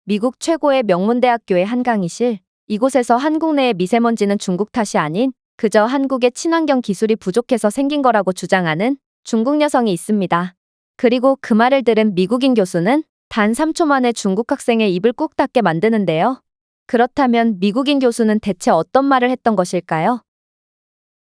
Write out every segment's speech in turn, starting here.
미국 최고의 명문대학교의 한강이실. 이곳에서 한국 내의 미세먼지는 중국 탓이 아닌 그저 한국의 친환경 기술이 부족해서 생긴 거라고 주장하는 중국 여성이 있습니다. 그리고 그 말을 들은 미국인 교수는 단 3초 만에 중국 학생의 입을 꾹 닫게 만드는데요. 그렇다면 미국인 교수는 대체 어떤 말을 했던 것일까요?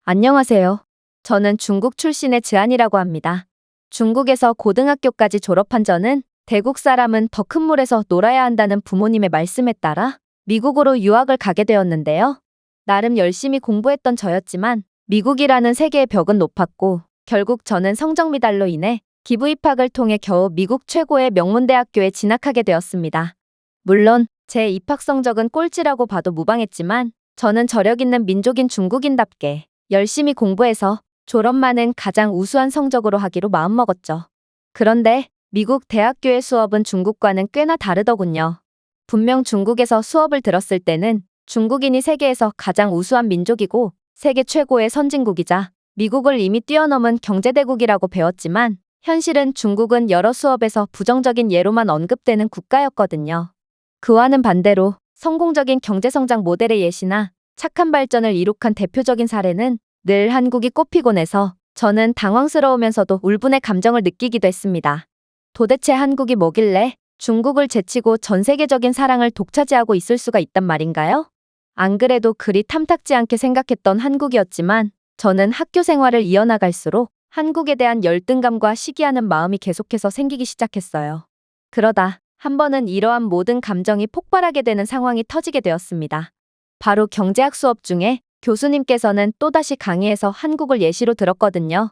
안녕하세요. 저는 중국 출신의 즈안이라고 합니다. 중국에서 고등학교까지 졸업한 저는 대국 사람은 더 큰 물에서 놀아야 한다는 부모님의 말씀에 따라 미국으로 유학을 가게 되었는데요. 나름 열심히 공부했던 저였지만 미국이라는 세계의 벽은 높았고 결국 저는 성적 미달로 인해 기부 입학을 통해 겨우 미국 최고의 명문대학교에 진학하게 되었습니다. 물론 제 입학 성적은 꼴찌라고 봐도 무방했지만 저는 저력 있는 민족인 중국인답게 열심히 공부해서 졸업만은 가장 우수한 성적으로 하기로 마음먹었죠. 그런데 미국 대학교의 수업은 중국과는 꽤나 다르더군요. 분명 중국에서 수업을 들었을 때는 중국인이 세계에서 가장 우수한 민족이고 세계 최고의 선진국이자 미국을 이미 뛰어넘은 경제대국이라고 배웠지만 현실은 중국은 여러 수업에서 부정적인 예로만 언급되는 국가였거든요. 그와는 반대로 성공적인 경제성장 모델의 예시나 착한 발전을 이룩한 대표적인 사례는 늘 한국이 꼽히곤 해서 저는 당황스러우면서도 울분의 감정을 느끼기도 했습니다. 도대체 한국이 뭐길래 중국을 제치고 전 세계적인 사랑을 독차지하고 있을 수가 있단 말인가요? 안 그래도 그리 탐탁지 않게 생각했던 한국이었지만 저는 학교 생활을 이어나갈수록 한국에 대한 열등감과 시기하는 마음이 계속해서 생기기 시작했어요. 그러다 한 번은 이러한 모든 감정이 폭발하게 되는 상황이 터지게 되었습니다. 바로 경제학 수업 중에 교수님께서는 또다시 강의에서 한국을 예시로 들었거든요.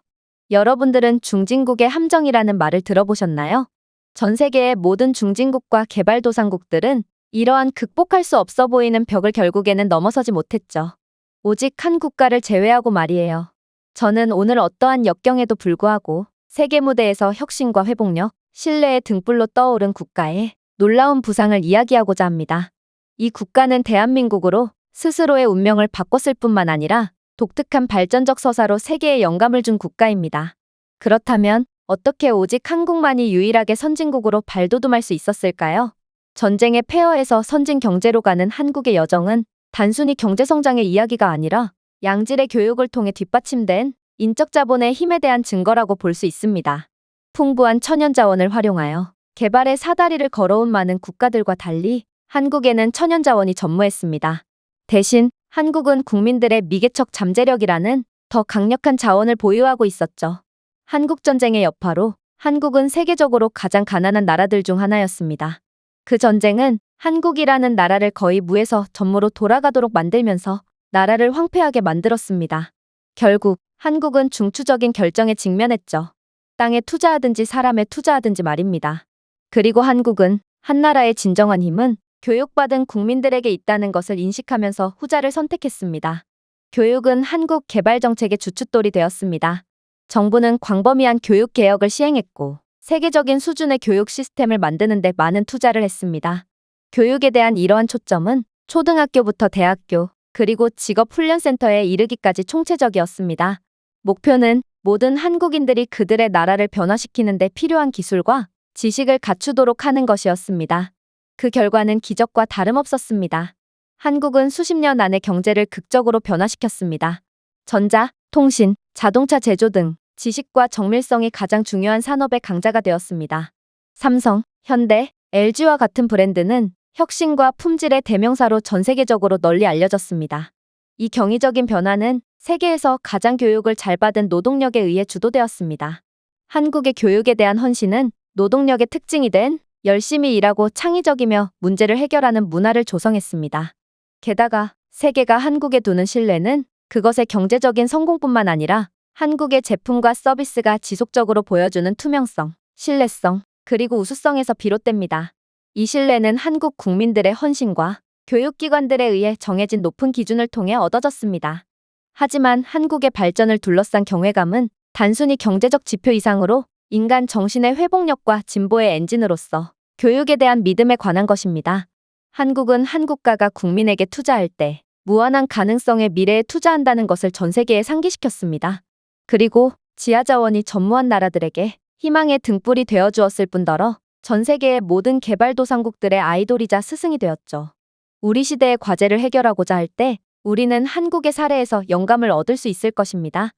여러분들은 중진국의 함정이라는 말을 들어보셨나요? 전 세계의 모든 중진국과 개발도상국들은 이러한 극복할 수 없어 보이는 벽을 결국에는 넘어서지 못했죠. 오직 한 국가를 제외하고 말이에요. 저는 오늘 어떠한 역경에도 불구하고 세계 무대에서 혁신과 회복력, 신뢰의 등불로 떠오른 국가의 놀라운 부상을 이야기하고자 합니다. 이 국가는 대한민국으로 스스로의 운명을 바꿨을 뿐만 아니라 독특한 발전적 서사로 세계에 영감을 준 국가입니다. 그렇다면 어떻게 오직 한국만이 유일하게 선진국으로 발돋움할 수 있었을까요? 전쟁의 폐허에서 선진 경제로 가는 한국의 여정은 단순히 경제성장의 이야기가 아니라 양질의 교육을 통해 뒷받침된 인적 자본의 힘에 대한 증거라고 볼 수 있습니다. 풍부한 천연 자원을 활용하여 개발의 사다리를 걸어온 많은 국가들과 달리 한국에는 천연 자원이 전무했습니다. 대신 한국은 국민들의 미개척 잠재력이라는 더 강력한 자원을 보유하고 있었죠. 한국전쟁의 여파로 한국은 세계적으로 가장 가난한 나라들 중 하나였습니다. 그 전쟁은 한국이라는 나라를 거의 무에서 전무로 돌아가도록 만들면서 나라를 황폐하게 만들었습니다. 결국 한국은 중추적인 결정에 직면했죠. 땅에 투자하든지 사람에 투자하든지 말입니다. 그리고 한국은 한 나라의 진정한 힘은 교육받은 국민들에게 있다는 것을 인식하면서 후자를 선택했습니다. 교육은 한국 개발 정책의 주춧돌이 되었습니다. 정부는 광범위한 교육 개혁을 시행했고 세계적인 수준의 교육 시스템을 만드는 데 많은 투자를 했습니다. 교육에 대한 이러한 초점은 초등학교부터 대학교, 그리고 직업훈련센터에 이르기까지 총체적이었습니다. 목표는 모든 한국인들이 그들의 나라를 변화시키는 데 필요한 기술과 지식을 갖추도록 하는 것이었습니다. 그 결과는 기적과 다름없었습니다. 한국은 수십 년 안에 경제를 극적으로 변화시켰습니다. 전자, 통신, 자동차 제조 등 지식과 정밀성이 가장 중요한 산업의 강자가 되었습니다. 삼성, 현대, LG와 같은 브랜드는 혁신과 품질의 대명사로 전 세계적으로 널리 알려졌습니다. 이 경이적인 변화는 세계에서 가장 교육을 잘 받은 노동력에 의해 주도되었습니다. 한국의 교육에 대한 헌신은 노동력의 특징이 된 열심히 일하고 창의적이며 문제를 해결하는 문화를 조성했습니다. 게다가 세계가 한국에 두는 신뢰는 그것의 경제적인 성공뿐만 아니라 한국의 제품과 서비스가 지속적으로 보여주는 투명성, 신뢰성, 그리고 우수성에서 비롯됩니다. 이 신뢰는 한국 국민들의 헌신과 교육기관들에 의해 정해진 높은 기준을 통해 얻어졌습니다. 하지만 한국의 발전을 둘러싼 경외감은 단순히 경제적 지표 이상으로 인간 정신의 회복력과 진보의 엔진으로서 교육에 대한 믿음에 관한 것입니다. 한국은 한 국가가 국민에게 투자할 때 무한한 가능성의 미래에 투자한다는 것을 전 세계에 상기시켰습니다. 그리고 지하자원이 전무한 나라들에게 희망의 등불이 되어주었을 뿐더러 전 세계의 모든 개발도상국들의 아이돌이자 스승이 되었죠. 우리 시대의 과제를 해결하고자 할 때 우리는 한국의 사례에서 영감을 얻을 수 있을 것입니다.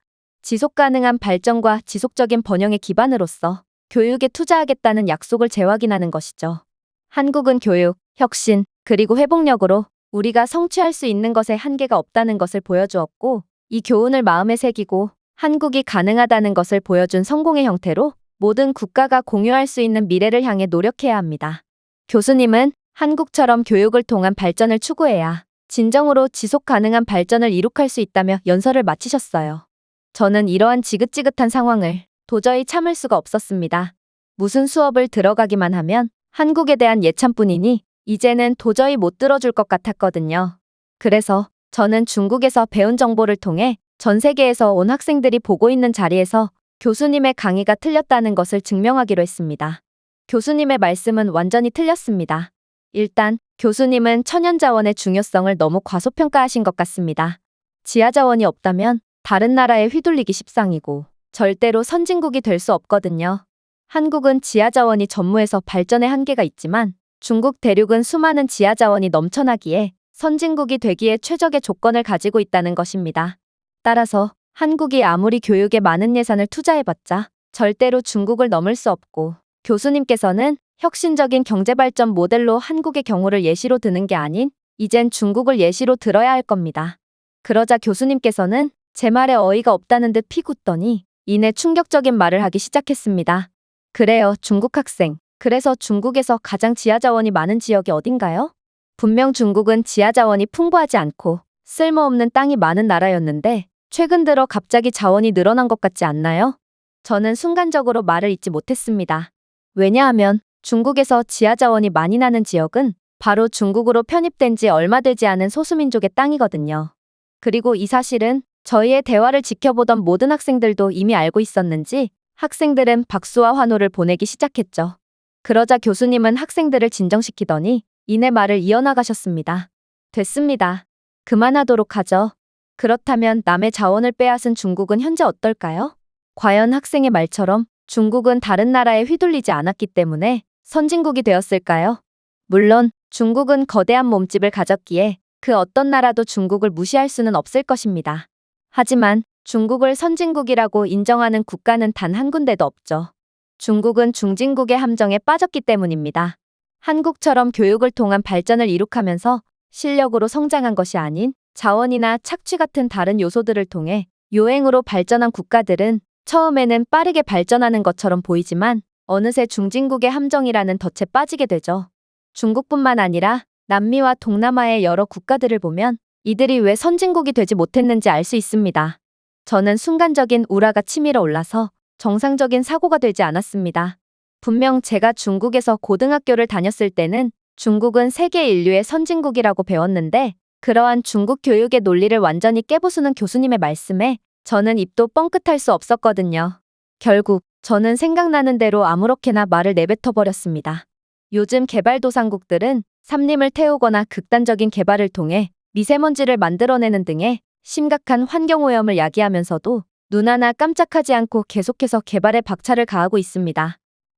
지속가능한 발전과 지속적인 번영의 기반으로서 교육에 투자하겠다는 약속을 재확인하는 것이죠. 한국은 교육, 혁신, 그리고 회복력으로 우리가 성취할 수 있는 것에 한계가 없다는 것을 보여주었고, 이 교훈을 마음에 새기고 한국이 가능하다는 것을 보여준 성공의 형태로 모든 국가가 공유할 수 있는 미래를 향해 노력해야 합니다. 교수님은 한국처럼 교육을 통한 발전을 추구해야 진정으로 지속 가능한 발전을 이룩할 수 있다며 연설을 마치셨어요. 저는 이러한 지긋지긋한 상황을 도저히 참을 수가 없었습니다. 무슨 수업을 들어가기만 하면 한국에 대한 예찬뿐이니 이제는 도저히 못 들어줄 것 같았거든요. 그래서 저는 중국에서 배운 정보를 통해 전 세계에서 온 학생들이 보고 있는 자리에서 교수님의 강의가 틀렸다는 것을 증명하기로 했습니다. 교수님의 말씀은 완전히 틀렸습니다. 일단 교수님은 천연자원의 중요성을 너무 과소평가하신 것 같습니다. 지하자원이 없다면 다른 나라에 휘둘리기 십상이고 절대로 선진국이 될 수 없거든요. 한국은 지하자원이 전무해서 발전의 한계가 있지만 중국 대륙은 수많은 지하자원이 넘쳐나기에 선진국이 되기에 최적의 조건을 가지고 있다는 것입니다. 따라서 한국이 아무리 교육에 많은 예산을 투자해봤자 절대로 중국을 넘을 수 없고, 교수님께서는 혁신적인 경제발전 모델로 한국의 경우를 예시로 드는 게 아닌 이젠 중국을 예시로 들어야 할 겁니다. 그러자 교수님께서는 제 말에 어이가 없다는 듯 피웃더니 이내 충격적인 말을 하기 시작했습니다. 그래요, 중국 학생. 그래서 중국에서 가장 지하자원이 많은 지역이 어딘가요? 분명 중국은 지하자원이 풍부하지 않고 쓸모없는 땅이 많은 나라였는데 최근 들어 갑자기 자원이 늘어난 것 같지 않나요? 저는 순간적으로 말을 잇지 못했습니다. 왜냐하면 중국에서 지하자원이 많이 나는 지역은 바로 중국으로 편입된 지 얼마 되지 않은 소수민족의 땅이거든요. 그리고 이 사실은 저희의 대화를 지켜보던 모든 학생들도 이미 알고 있었는지 학생들은 박수와 환호를 보내기 시작했죠. 그러자 교수님은 학생들을 진정시키더니 이내 말을 이어나가셨습니다. 됐습니다. 그만하도록 하죠. 그렇다면 남의 자원을 빼앗은 중국은 현재 어떨까요? 과연 학생의 말처럼 중국은 다른 나라에 휘둘리지 않았기 때문에 선진국이 되었을까요? 물론 중국은 거대한 몸집을 가졌기에 그 어떤 나라도 중국을 무시할 수는 없을 것입니다. 하지만 중국을 선진국이라고 인정하는 국가는 단 한 군데도 없죠. 중국은 중진국의 함정에 빠졌기 때문입니다. 한국처럼 교육을 통한 발전을 이룩하면서 실력으로 성장한 것이 아닌 자원이나 착취 같은 다른 요소들을 통해 요행으로 발전한 국가들은 처음에는 빠르게 발전하는 것처럼 보이지만 어느새 중진국의 함정이라는 덫에 빠지게 되죠. 중국뿐만 아니라 남미와 동남아의 여러 국가들을 보면 이들이 왜 선진국이 되지 못했는지 알 수 있습니다. 저는 순간적인 우라가 치밀어 올라서 정상적인 사고가 되지 않았습니다. 분명 제가 중국에서 고등학교를 다녔을 때는 중국은 세계 인류의 선진국이라고 배웠는데 그러한 중국 교육의 논리를 완전히 깨부수는 교수님의 말씀에 저는 입도 뻥끗할 수 없었거든요. 결국 저는 생각나는 대로 아무렇게나 말을 내뱉어버렸습니다. 요즘 개발도상국들은 산림을 태우거나 극단적인 개발을 통해 미세먼지를 만들어내는 등의 심각한 환경오염을 야기하면서도 눈 하나 깜짝하지 않고 계속해서 개발에 박차를 가하고 있습니다.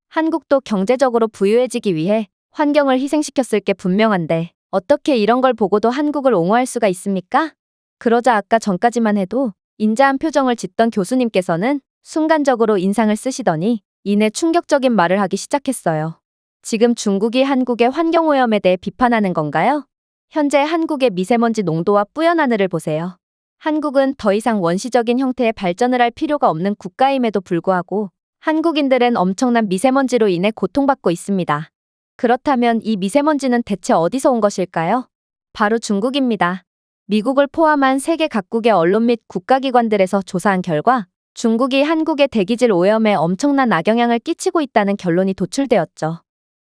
한국도 경제적으로 부유해지기 위해 환경을 희생시켰을 게 분명한데 어떻게 이런 걸 보고도 한국을 옹호할 수가 있습니까? 그러자 아까 전까지만 해도 인자한 표정을 짓던 교수님께서는 순간적으로 인상을 쓰시더니 이내 충격적인 말을 하기 시작했어요. 지금 중국이 한국의 환경오염에 대해 비판하는 건가요? 현재 한국의 미세먼지 농도와 뿌연 하늘을 보세요. 한국은 더 이상 원시적인 형태의 발전을 할 필요가 없는 국가임에도 불구하고 한국인들은 엄청난 미세먼지로 인해 고통받고 있습니다. 그렇다면 이 미세먼지는 대체 어디서 온 것일까요? 바로 중국입니다. 미국을 포함한 세계 각국의 언론 및 국가기관들에서 조사한 결과 중국이 한국의 대기질 오염에 엄청난 악영향을 끼치고 있다는 결론이 도출되었죠.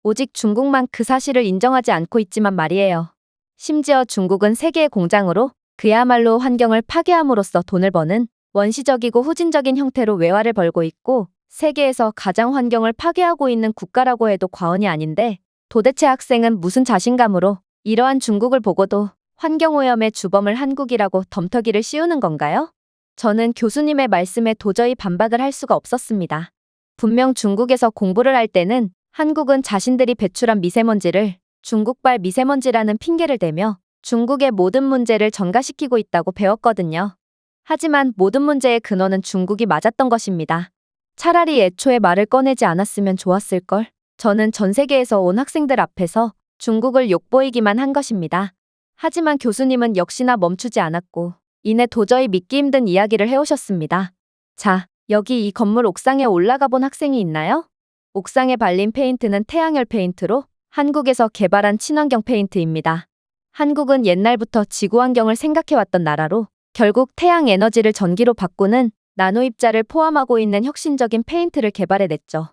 오직 중국만 그 사실을 인정하지 않고 있지만 말이에요. 심지어 중국은 세계의 공장으로 그야말로 환경을 파괴함으로써 돈을 버는 원시적이고 후진적인 형태로 외화를 벌고 있고 세계에서 가장 환경을 파괴하고 있는 국가라고 해도 과언이 아닌데 도대체 학생은 무슨 자신감으로 이러한 중국을 보고도 환경오염의 주범을 한국이라고 덤터기를 씌우는 건가요? 저는 교수님의 말씀에 도저히 반박을 할 수가 없었습니다. 분명 중국에서 공부를 할 때는 한국은 자신들이 배출한 미세먼지를 중국발 미세먼지라는 핑계를 대며 중국의 모든 문제를 전가시키고 있다고 배웠거든요. 하지만 모든 문제의 근원은 중국이 맞았던 것입니다. 차라리 애초에 말을 꺼내지 않았으면 좋았을걸. 저는 전 세계에서 온 학생들 앞에서 중국을 욕보이기만 한 것입니다. 하지만 교수님은 역시나 멈추지 않았고 이내 도저히 믿기 힘든 이야기를 해오셨습니다. 자, 여기 이 건물 옥상에 올라가 본 학생이 있나요? 옥상에 발린 페인트는 태양열 페인트로 한국에서 개발한 친환경 페인트입니다. 한국은 옛날부터 지구 환경을 생각해왔던 나라로 결국 태양 에너지를 전기로 바꾸는 나노입자를 포함하고 있는 혁신적인 페인트를 개발해냈죠.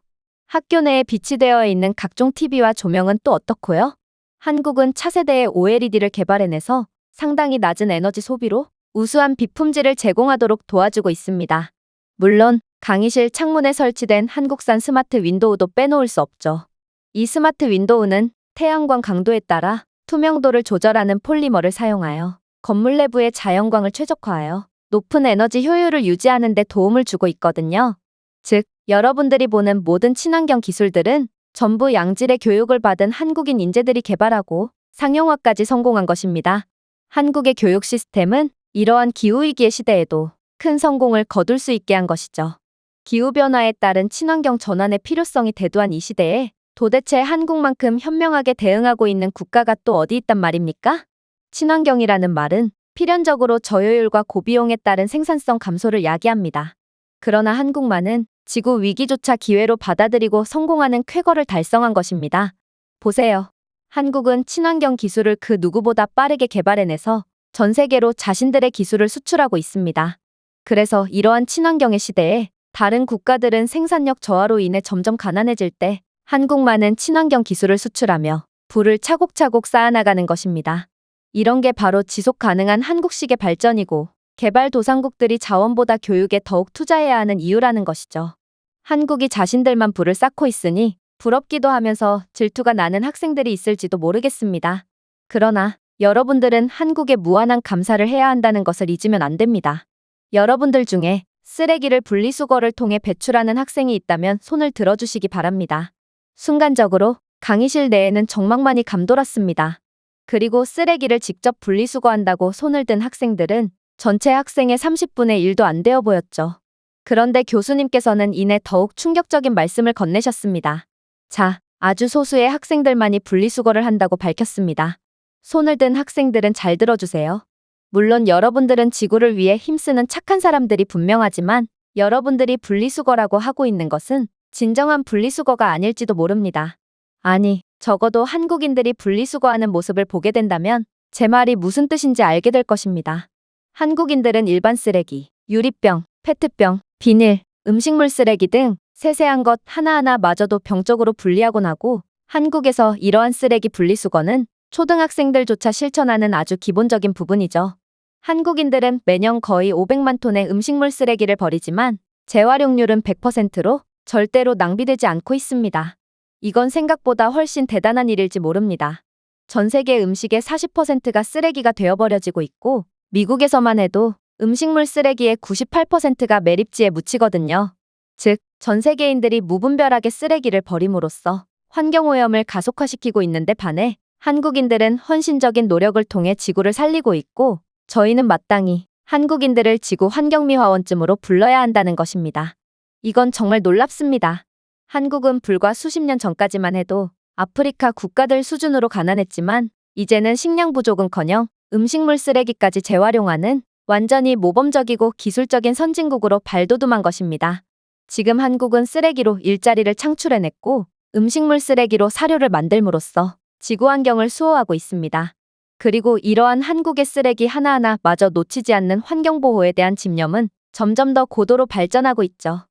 학교 내에 비치되어 있는 각종 TV와 조명은 또 어떻고요? 한국은 차세대의 OLED를 개발해내서 상당히 낮은 에너지 소비로 우수한 비품질을 제공하도록 도와주고 있습니다. 물론 강의실 창문에 설치된 한국산 스마트 윈도우도 빼놓을 수 없죠. 이 스마트 윈도우는 태양광 강도에 따라 투명도를 조절하는 폴리머를 사용하여 건물 내부의 자연광을 최적화하여 높은 에너지 효율을 유지하는 데 도움을 주고 있거든요. 즉, 여러분들이 보는 모든 친환경 기술들은 전부 양질의 교육을 받은 한국인 인재들이 개발하고 상용화까지 성공한 것입니다. 한국의 교육 시스템은 이러한 기후위기의 시대에도 큰 성공을 거둘 수 있게 한 것이죠. 기후변화에 따른 친환경 전환의 필요성이 대두한 이 시대에 도대체 한국만큼 현명하게 대응하고 있는 국가가 또 어디 있단 말입니까? 친환경이라는 말은 필연적으로 저효율과 고비용에 따른 생산성 감소를 야기합니다. 그러나 한국만은 지구 위기조차 기회로 받아들이고 성공하는 쾌거를 달성한 것입니다. 보세요. 한국은 친환경 기술을 그 누구보다 빠르게 개발해내서 전 세계로 자신들의 기술을 수출하고 있습니다. 그래서 이러한 친환경의 시대에 다른 국가들은 생산력 저하로 인해 점점 가난해질 때 한국만은 친환경 기술을 수출하며 부를 차곡차곡 쌓아나가는 것입니다. 이런 게 바로 지속 가능한 한국식의 발전이고 개발도상국들이 자원보다 교육에 더욱 투자해야 하는 이유라는 것이죠. 한국이 자신들만 부를 쌓고 있으니 부럽기도 하면서 질투가 나는 학생들이 있을지도 모르겠습니다. 그러나 여러분들은 한국에 무한한 감사를 해야 한다는 것을 잊으면 안 됩니다. 여러분들 중에 쓰레기를 분리수거를 통해 배출하는 학생이 있다면 손을 들어주시기 바랍니다. 순간적으로 강의실 내에는 정막만이 감돌았습니다. 그리고 쓰레기를 직접 분리수거한다고 손을 든 학생들은 전체 학생의 30분의 1도 안 되어 보였죠. 그런데 교수님께서는 이내 더욱 충격적인 말씀을 건네셨습니다. 자, 아주 소수의 학생들만이 분리수거를 한다고 밝혔습니다. 손을 든 학생들은 잘 들어주세요. 물론 여러분들은 지구를 위해 힘쓰는 착한 사람들이 분명하지만 여러분들이 분리수거라고 하고 있는 것은 진정한 분리수거가 아닐지도 모릅니다. 아니, 적어도 한국인들이 분리수거하는 모습을 보게 된다면 제 말이 무슨 뜻인지 알게 될 것입니다. 한국인들은 일반 쓰레기, 유리병, 페트병, 비닐, 음식물 쓰레기 등 세세한 것 하나하나 마저도 병적으로 분리하곤 하고 한국에서 이러한 쓰레기 분리수거는 초등학생들조차 실천하는 아주 기본적인 부분이죠. 한국인들은 매년 거의 500만 톤의 음식물 쓰레기를 버리지만 재활용률은 100%로 절대로 낭비되지 않고 있습니다. 이건 생각보다 훨씬 대단한 일일지 모릅니다. 전 세계 음식의 40%가 쓰레기가 되어버려지고 있고 미국에서만 해도 음식물 쓰레기의 98%가 매립지에 묻히거든요. 즉, 전 세계인들이 무분별하게 쓰레기를 버림으로써 환경오염을 가속화시키고 있는데 반해 한국인들은 헌신적인 노력을 통해 지구를 살리고 있고 저희는 마땅히 한국인들을 지구 환경미화원쯤으로 불러야 한다는 것입니다. 이건 정말 놀랍습니다. 한국은 불과 수십 년 전까지만 해도 아프리카 국가들 수준으로 가난했지만 이제는 식량 부족은커녕 음식물 쓰레기까지 재활용하는 완전히 모범적이고 기술적인 선진국으로 발돋움한 것입니다. 지금 한국은 쓰레기로 일자리를 창출해냈고 음식물 쓰레기로 사료를 만들므로써 지구 환경을 수호하고 있습니다. 그리고 이러한 한국의 쓰레기 하나하나 마저 놓치지 않는 환경보호에 대한 집념은 점점 더 고도로 발전하고 있죠.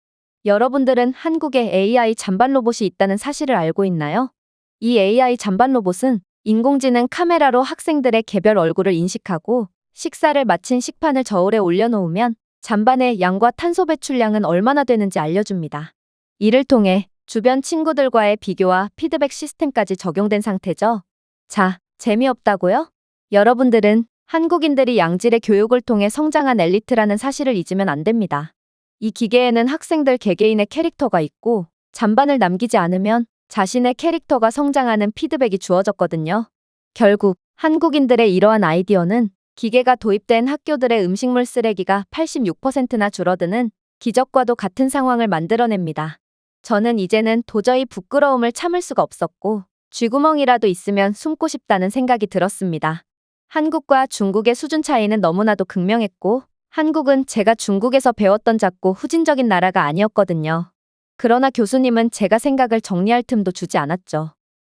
여러분들은 한국에 AI 잔반 로봇이 있다는 사실을 알고 있나요? 이 AI 잔반 로봇은 인공지능 카메라로 학생들의 개별 얼굴을 인식하고 식사를 마친 식판을 저울에 올려놓으면 잔반의 양과 탄소 배출량은 얼마나 되는지 알려줍니다. 이를 통해 주변 친구들과의 비교와 피드백 시스템까지 적용된 상태죠. 자, 재미없다고요? 여러분들은 한국인들이 양질의 교육을 통해 성장한 엘리트라는 사실을 잊으면 안 됩니다. 이 기계에는 학생들 개개인의 캐릭터가 있고 잔반을 남기지 않으면 자신의 캐릭터가 성장하는 피드백이 주어졌거든요. 결국 한국인들의 이러한 아이디어는 기계가 도입된 학교들의 음식물 쓰레기가 86%나 줄어드는 기적과도 같은 상황을 만들어냅니다. 저는 이제는 도저히 부끄러움을 참을 수가 없었고 쥐구멍이라도 있으면 숨고 싶다는 생각이 들었습니다. 한국과 중국의 수준 차이는 너무나도 극명했고 한국은 제가 중국에서 배웠던 작고 후진적인 나라가 아니었거든요. 그러나 교수님은 제가 생각을 정리할 틈도 주지 않았죠.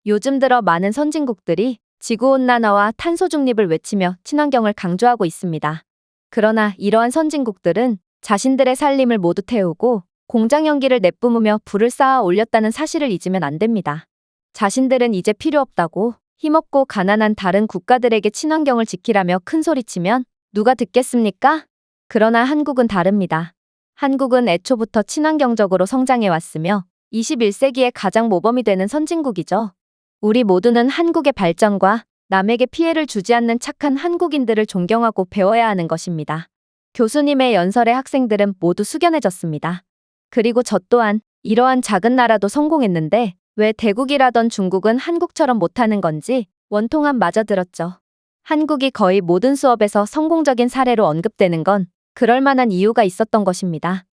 요즘 들어 많은 선진국들이 지구온난화와 탄소 중립을 외치며 친환경을 강조하고 있습니다. 그러나 이러한 선진국들은 자신들의 살림을 모두 태우고 공장 연기를 내뿜으며 불을 쌓아 올렸다는 사실을 잊으면 안 됩니다. 자신들은 이제 필요 없다고 힘없고 가난한 다른 국가들에게 친환경을 지키라며 큰소리치면 누가 듣겠습니까? 그러나 한국은 다릅니다. 한국은 애초부터 친환경적으로 성장해왔으며 21세기의 가장 모범이 되는 선진국이죠. 우리 모두는 한국의 발전과 남에게 피해를 주지 않는 착한 한국인들을 존경하고 배워야 하는 것입니다. 교수님의 연설에 학생들은 모두 숙연해졌습니다. 그리고 저 또한 이러한 작은 나라도 성공했는데 왜 대국이라던 중국은 한국처럼 못하는 건지 원통함 마저 들었죠. 한국이 거의 모든 수업에서 성공적인 사례로 언급되는 건 그럴 만한 이유가 있었던 것입니다.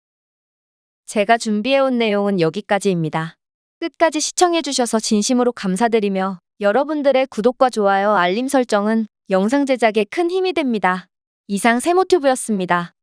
제가 준비해온 내용은 여기까지입니다. 끝까지 시청해주셔서 진심으로 감사드리며 여러분들의 구독과 좋아요, 알림 설정은 영상 제작에 큰 힘이 됩니다. 이상 세모튜브였습니다.